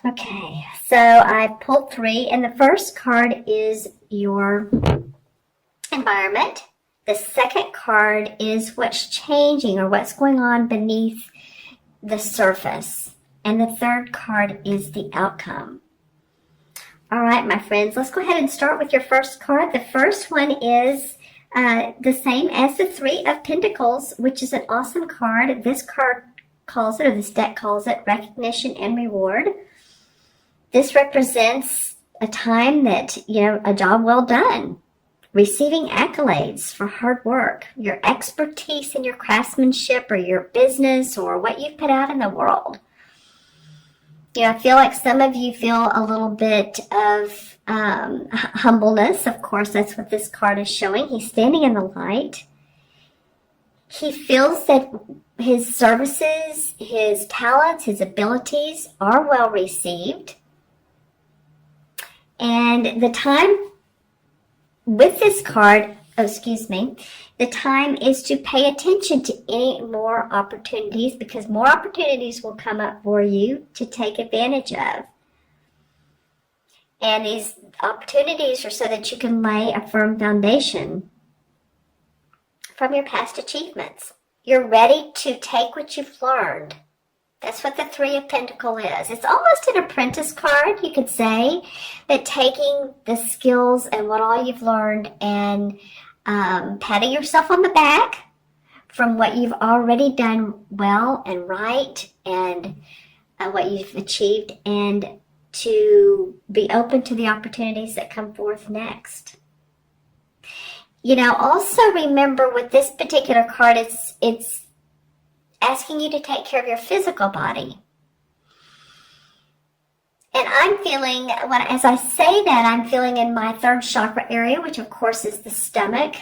Okay, so I pulled 3, and the first card is your environment. The second card is what's changing or what's going on beneath the surface. And the third card is the outcome. All right, my friends, let's go ahead and start with your first card. The first one is the same as the 3 of Pentacles, which is an awesome card. This card calls it, or this deck calls it, recognition and reward. This represents a time that, a job well done. Receiving accolades for hard work, your expertise in your craftsmanship or your business or what you've put out in the world. I feel like some of you feel a little bit of humbleness. Of course, that's what this card is showing. He's standing in the light. He feels that his services, his talents, his abilities are well received. And the time with this card, the time is to pay attention to any more opportunities, because more opportunities will come up for you to take advantage of. And these opportunities are so that you can lay a firm foundation from your past achievements. You're ready to take what you've learned. That's what the 3 of Pentacles is. It's almost an apprentice card, you could say, that taking the skills and what all you've learned and patting yourself on the back from what you've already done well and right, and what you've achieved, and to be open to the opportunities that come forth next. Also remember with this particular card, it's asking you to take care of your physical body. And I'm feeling, as I say that, I'm feeling in my 3rd chakra area, which of course is the stomach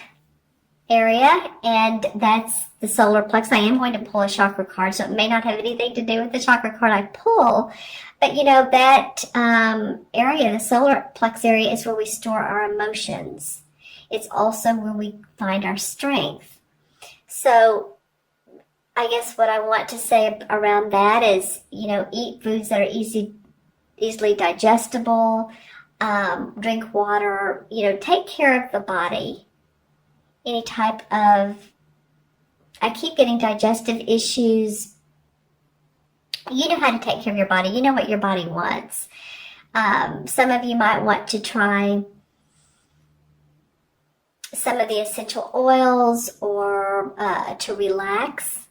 area, and that's the solar plexus. I am going to pull a chakra card, so it may not have anything to do with the chakra card I pull, but that area, the solar plexus area, is where we store our emotions. It's also where we find our strength. So I guess what I want to say around that is, eat foods that are easily digestible, drink water, take care of the body. Any type of, I keep getting digestive issues. You know how to take care of your body. You know what your body wants. Some of you might want to try some of the essential oils, or to relax,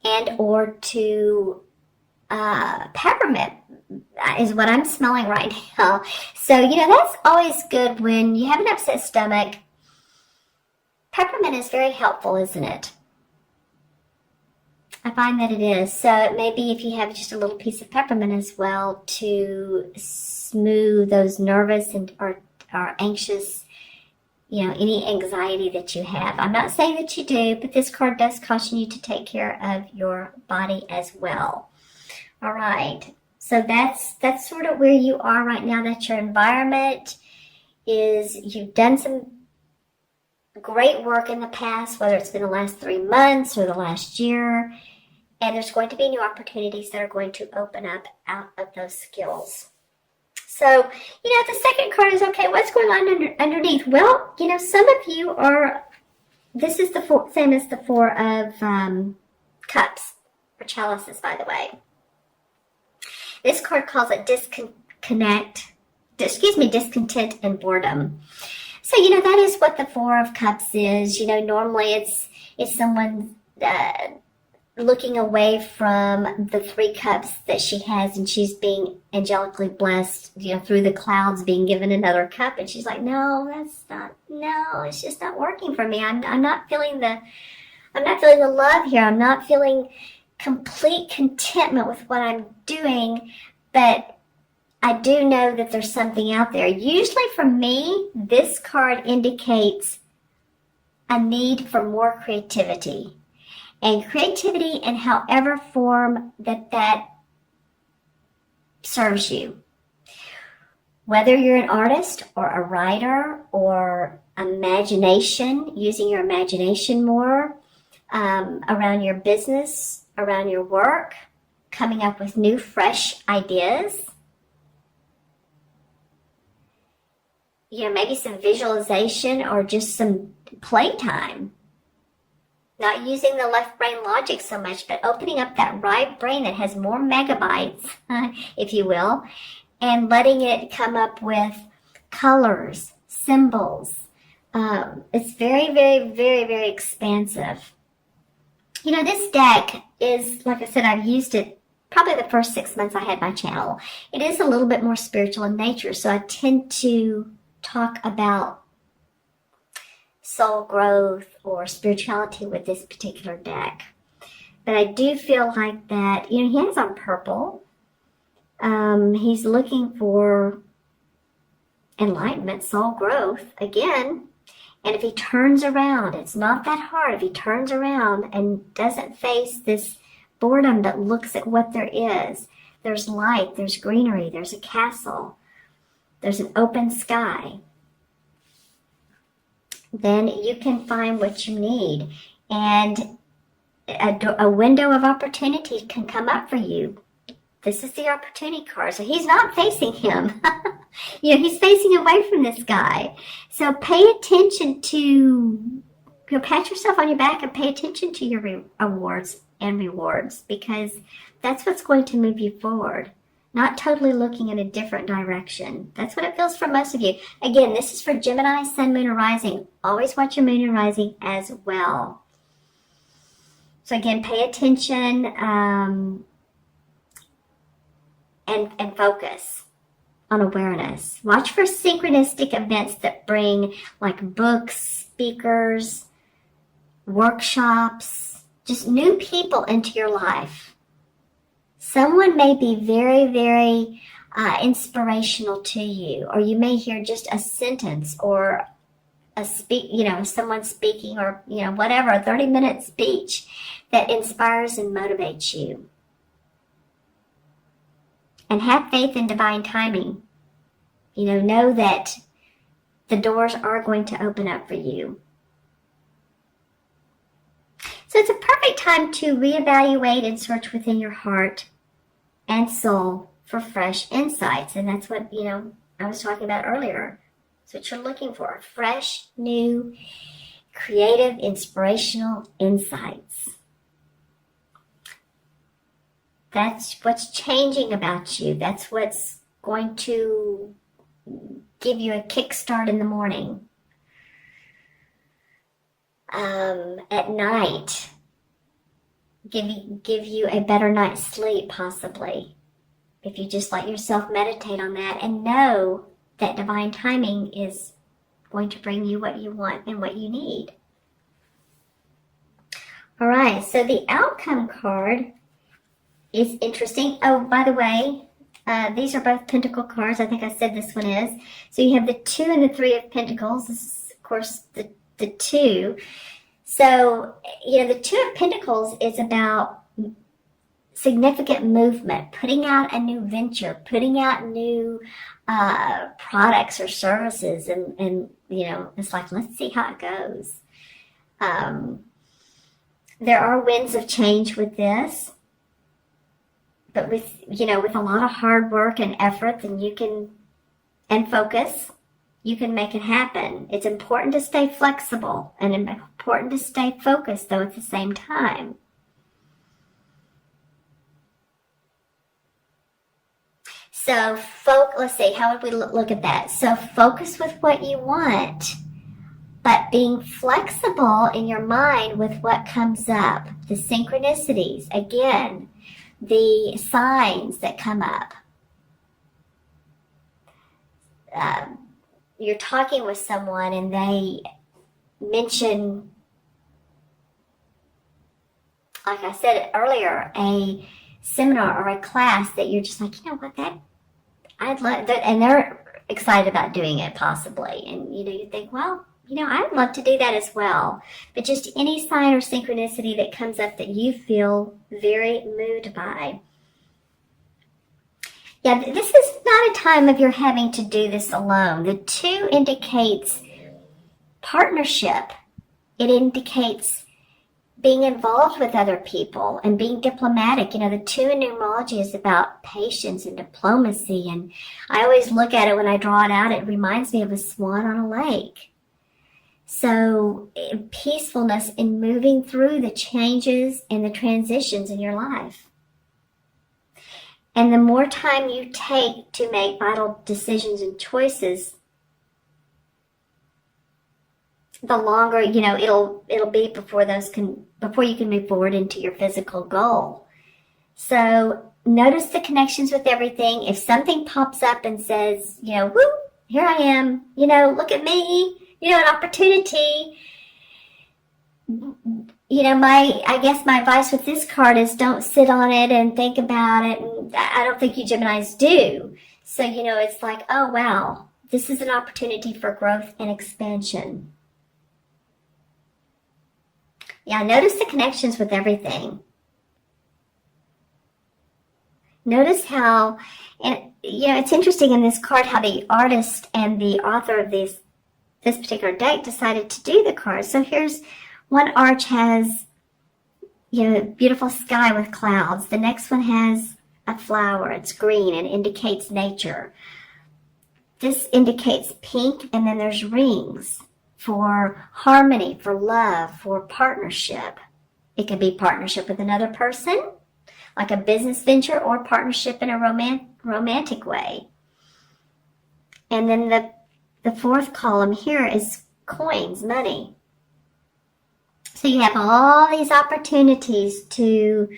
and or to peppermint is what I'm smelling right now. So, that's always good when you have an upset stomach. Peppermint is very helpful, isn't it? I find that it is. So maybe if you have just a little piece of peppermint as well to smooth those nervous or anxious, any anxiety that you have. I'm not saying that you do, but this card does caution you to take care of your body as well. All right. So that's sort of where you are right now. That's your environment. You've done some great work in the past, whether it's been the last 3 months or the last year. And there's going to be new opportunities that are going to open up out of those skills. So, the second card is, okay, what's going on underneath? Well, some of you are, this is the same as the 4 of Cups, or chalices, by the way. This card calls it discontent and boredom. So, that is what the 4 of Cups is. Normally it's someone looking away from the 3 cups that she has, and she's being angelically blessed, through the clouds, being given another cup, and she's like, no, it's just not working for me. I'm not feeling the love here. I'm not feeling complete contentment with what I'm doing, but I do know that there's something out there. Usually for me, this card indicates a need for more creativity. And creativity in however form that serves you. Whether you're an artist or a writer or imagination, using your imagination more around your business, around your work, coming up with new, fresh ideas. You know, maybe some visualization or just some playtime. Not using the left brain logic so much, but opening up that right brain that has more megabytes, if you will, and letting it come up with colors, symbols. It's very, very, very, very expansive. You know, this deck is, like I said, I've used it probably the first 6 months I had my channel. It is a little bit more spiritual in nature, so I tend to talk about soul growth or spirituality with this particular deck. But I do feel like that, you know, he has on purple. He's looking for enlightenment, soul growth, again. And if he turns around, it's not that hard. If he turns around and doesn't face this boredom, but looks at what there is, there's light, there's greenery, there's a castle, there's an open sky, then you can find what you need. And a window of opportunity can come up for you. This is the opportunity card. So he's not facing him. You know, he's facing away from this guy. So pay attention to, you know, pat yourself on your back and pay attention to your awards and rewards, because that's what's going to move you forward. Not totally looking in a different direction. That's what it feels for most of you. Again, this is for Gemini, Sun, Moon, or Rising. Always watch your Moon and Rising as well. So again, pay attention and focus on awareness. Watch for synchronistic events that bring like books, speakers, workshops, just new people into your life. Someone may be very, very inspirational to you, or you may hear just a sentence or someone speaking, or, you know, whatever, a 30-minute speech that inspires and motivates you. And have faith in divine timing. You know that the doors are going to open up for you. So it's a perfect time to reevaluate and search within your heart and soul for fresh insights. And that's what, you know, I was talking about earlier. That's what you're looking for. Fresh, new, creative, inspirational insights. That's what's changing about you. That's what's going to give you a kickstart in the morning. At night, give you a better night's sleep, possibly, if you just let yourself meditate on that and know that divine timing is going to bring you what you want and what you need. All right, so the outcome card is interesting. Oh, by the way, these are both Pentacle cards. I think I said this one is. So you have the 2 and the 3 of Pentacles. This is, of course, the 2. So, you know, the 2 of Pentacles is about significant movement, putting out a new venture, putting out new products or services. And, you know, it's like, let's see how it goes. There are winds of change with this. But with a lot of hard work and effort, then and focus, you can make it happen. It's important to stay flexible and important to stay focused, though, at the same time. So, let's see, how would we look at that? So, focus with what you want, but being flexible in your mind with what comes up. The synchronicities, again, the signs that come up. You're talking with someone and they mention, like I said earlier, a seminar or a class that you're just like, you know what, I'd love that, and they're excited about doing it possibly. And, you know, you think, well, you know, I'd love to do that as well. But just any sign or synchronicity that comes up that you feel very moved by. Yeah, this is not a time of your having to do this alone. The 2 indicates partnership. It indicates being involved with other people and being diplomatic. You know, the 2 in numerology is about patience and diplomacy. And I always look at it when I draw it out, it reminds me of a swan on a lake. So peacefulness in moving through the changes and the transitions in your life. And the more time you take to make vital decisions and choices, the longer, you know, it'll be before you can move forward into your physical goal. So notice the connections with everything. If something pops up and says, you know, whoo, here I am, you know, look at me, you know, an opportunity. You know, I guess my advice with this card is don't sit on it and think about it. And I don't think you Geminis do. So, you know, it's like, oh, wow, this is an opportunity for growth and expansion. Yeah, notice the connections with everything. Notice how, and you know, it's interesting in this card how the artist and the author of this particular deck decided to do the cards. So here's one arch has, you know, beautiful sky with clouds. The next one has a flower. It's green and indicates nature. This indicates pink, and then there's rings for harmony, for love, for partnership. It can be partnership with another person, like a business venture, or partnership in a romantic way. And then the fourth column here is coins, money. So you have all these opportunities to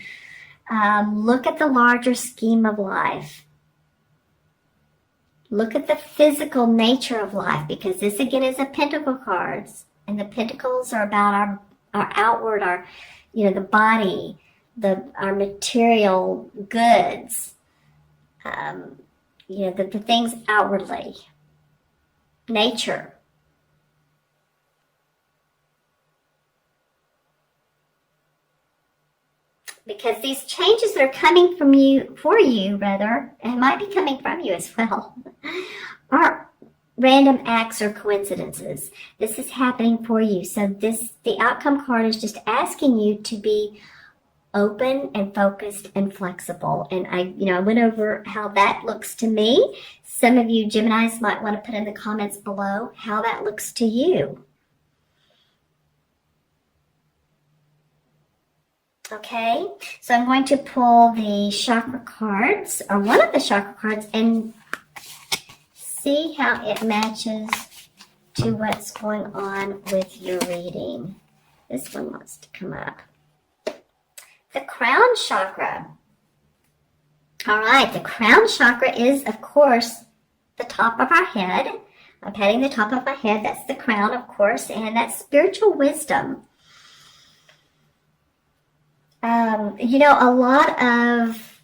look at the larger scheme of life. Look at the physical nature of life, because this again is a pentacle cards, and the pentacles are about our outward, our, you know, the body, our material goods, you know, the things outwardly, nature. Because these changes that are coming for you, and might be coming from you as well, aren't random acts or coincidences. This is happening for you. So the outcome card is just asking you to be open and focused and flexible. And I went over how that looks to me. Some of you Geminis might want to put in the comments below how that looks to you. Okay, so I'm going to pull the chakra cards, or one of the chakra cards, and see how it matches to what's going on with your reading. This one wants to come up. The crown chakra. All right, the crown chakra is, of course, the top of our head. I'm patting the top of my head. That's the crown, of course, and that's spiritual wisdom. You know, a lot of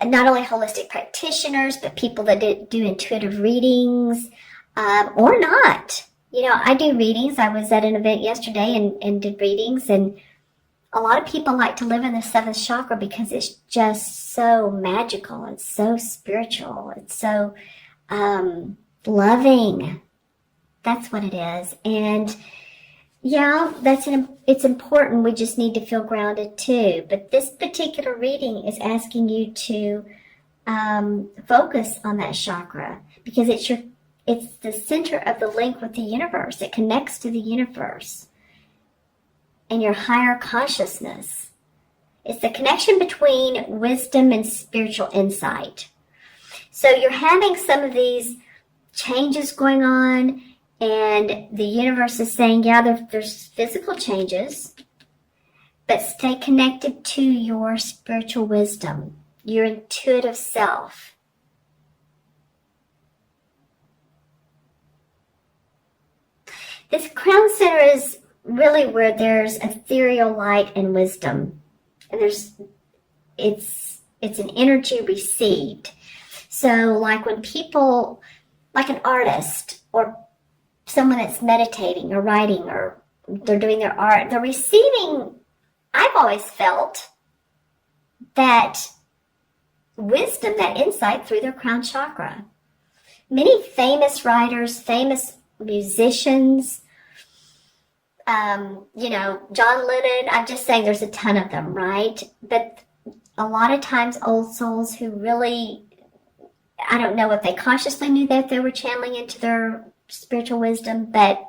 not only holistic practitioners, but people that do intuitive readings, or not. You know, I do readings. I was at an event yesterday and did readings, and a lot of people like to live in the seventh chakra because it's just so magical. It's so spiritual. It's so loving. That's what it is. And yeah, it's important. We just need to feel grounded too. But this particular reading is asking you to focus on that chakra, because it's the center of the link with the universe. It connects to the universe and your higher consciousness. It's the connection between wisdom and spiritual insight. So you're having some of these changes going on, and the universe is saying, yeah, there's physical changes, but stay connected to your spiritual wisdom, your intuitive self. This crown center is really where there's ethereal light and wisdom, and it's an energy received. So like when people, like an artist or someone that's meditating or writing, or they're doing their art, they're receiving, I've always felt, that wisdom, that insight through their crown chakra. Many famous writers, famous musicians, you know, John Lennon. I'm just saying there's a ton of them, right? But a lot of times old souls who really, I don't know if they consciously knew that they were channeling into their spiritual wisdom, but,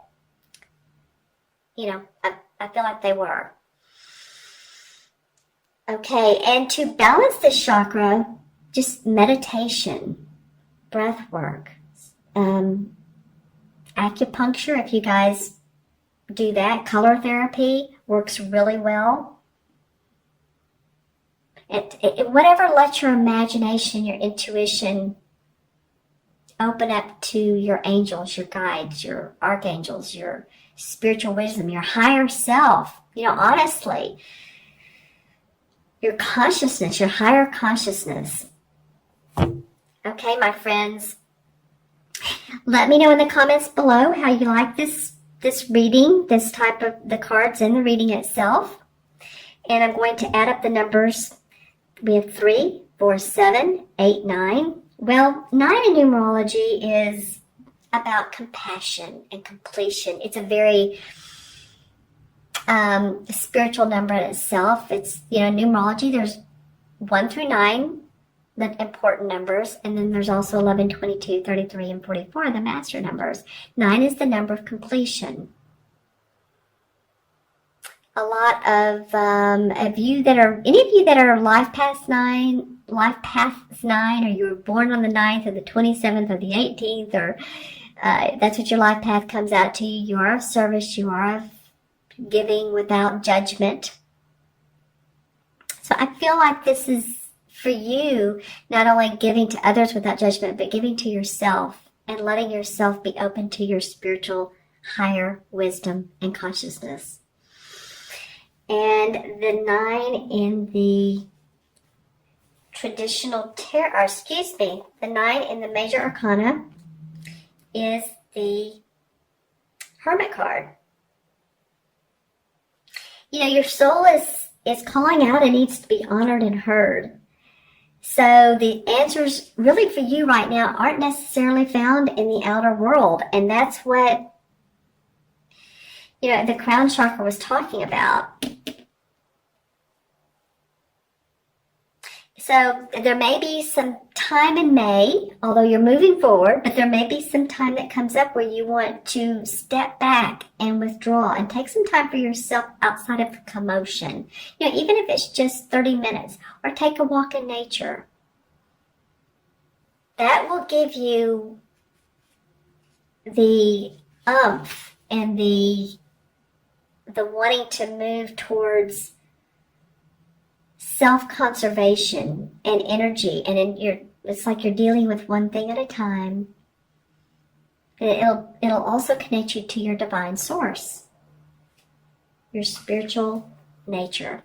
you know, I feel like they were. Okay, and to balance this chakra, just meditation, breath work, acupuncture, if you guys do that. Color therapy works really well. Whatever lets your imagination, your intuition open up to your angels, your guides, your archangels, your spiritual wisdom, your higher self. You know, honestly, your consciousness, your higher consciousness. Okay, my friends, let me know in the comments below how you like this reading, this type of the cards and the reading itself. And I'm going to add up the numbers. We have 3, 4, 7, 8, 9. Well, 9 in numerology is about compassion and completion. It's a very spiritual number in itself. It's, you know, numerology, there's 1 through 9, the important numbers, and then there's also 11, 22, 33, and 44, the master numbers. 9 is the number of completion. A lot of you that are, any of you that are life paths 9, or you were born on the 9th or the 27th or the 18th, or that's what your life path comes out to you. You are of service, you are of giving without judgment. So I feel like this is for you, not only giving to others without judgment, but giving to yourself and letting yourself be open to your spiritual higher wisdom and consciousness. And the 9 in the traditional tarot, the 9 in the major arcana is the Hermit card. You know, your soul is calling out and needs to be honored and heard. So the answers really for you right now aren't necessarily found in the outer world. And that's what, you know, the crown chakra was talking about. So there may be some time in May, although you're moving forward, but there may be some time that comes up where you want to step back and withdraw and take some time for yourself outside of the commotion. You know, even if it's just 30 minutes, or take a walk in nature. That will give you the umph and the wanting to move towards self-conservation and energy, and it's like you're dealing with one thing at a time. And it'll also connect you to your divine source, your spiritual nature.